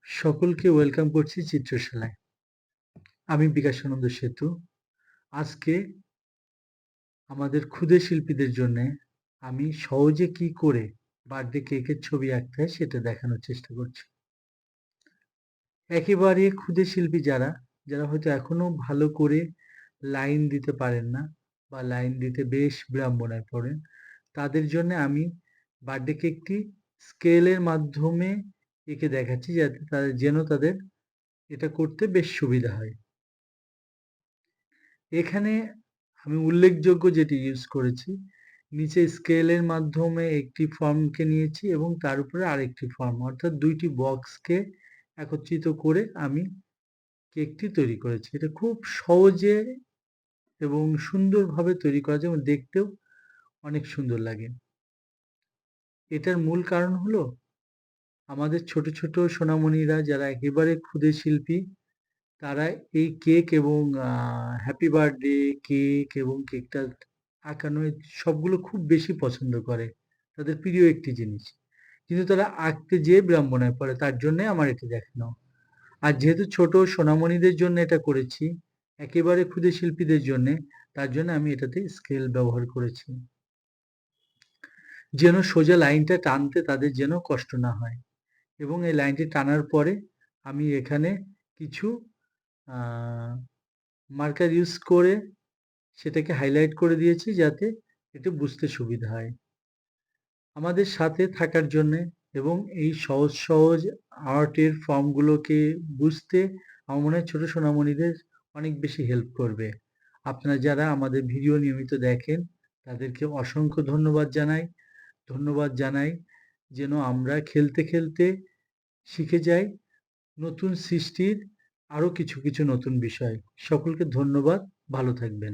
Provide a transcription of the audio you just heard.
সকলকে ওয়েলকাম করছি চিত্রশালায়। আমি বিকাশানন্দ সেতু। আজকে আমাদের ক্ষুদে শিল্পীদের জন্যে আমি সহজে কি করে বার্থডে কেকের ছবি আঁকতে হয় সেটা দেখানোর চেষ্টা করছি। একেবারে ক্ষুদে শিল্পী যারা হয়তো এখনো ভালো করে লাইন দিতে পারেন না বা লাইন দিতে বেশ বিড়ম্বনায় পড়েন, তাদের জন্যে আমি বার্থডে কেকটি স্কেলের মাধ্যমে এঁকে দেখাচ্ছি যাতে তাদের এটা করতে বেশ সুবিধা হয়। এখানে আমি উল্লেখযোগ্য যেটি ইউজ করেছি, নিচে স্কেলের মাধ্যমে একটি ফর্মকে নিয়েছি এবং তার উপরে আরেকটি ফর্ম অর্থাৎ ২ টি বক্সকে একত্রিত করে আমি কেকটি তৈরি করেছি। এটা খুব সহজে এবং সুন্দরভাবে তৈরি করা যায় এবং দেখতেও অনেক সুন্দর লাগে। এটার মূল কারণ হলো আমাদের ছোট, ছোট সোনামণিরা যারা একেবারে ক্ষুদে শিল্পী তারা এই কেক এবং হ্যাপি বার্থডে কেক এবং কেকটা আঁকানো সবগুলো খুব বেশি পছন্দ করে। তাদের প্রিয় একটি জিনিস। কিন্তু তারা আঁকতে যেয়ে বিড়ম্বনায় পড়ে। তার জন্যে আমার এটা দেখানো। আর যেহেতু ছোট সোনামণিদের জন্য এটা করেছি, একেবারে ক্ষুদে শিল্পীদের জন্যে, তার জন্য আমি এটাতে স্কেল ব্যবহার করেছি। যেন সোজা লাইনটা টানতে তাদের যেন কষ্ট না হয়। এবং এই লাইনটি টানার পরে আমি এখানে কিছু আ মার্কার ইউজ করে সেটাকে হাইলাইট করে দিয়েছি যাতে একটু বুঝতে সুবিধা হয়। আমাদের সাথে থাকার জন্যে এবং এই সহজ, সহজ আর্টের ফর্মগুলোকে বুঝতে আমার মনে হয় ছোট সোনামণিদের অনেক বেশি হেল্প করবে। আপনারা যারা আমাদের ভিডিও নিয়মিত দেখেন তাদেরকে অসংখ্য ধন্যবাদ জানাই যেন আমরা খেলতে, খেলতে শিখে যাই নতুন সৃষ্টির আরো কিছু, কিছু নতুন বিষয়। সকলকে ধন্যবাদ। ভালো থাকবেন।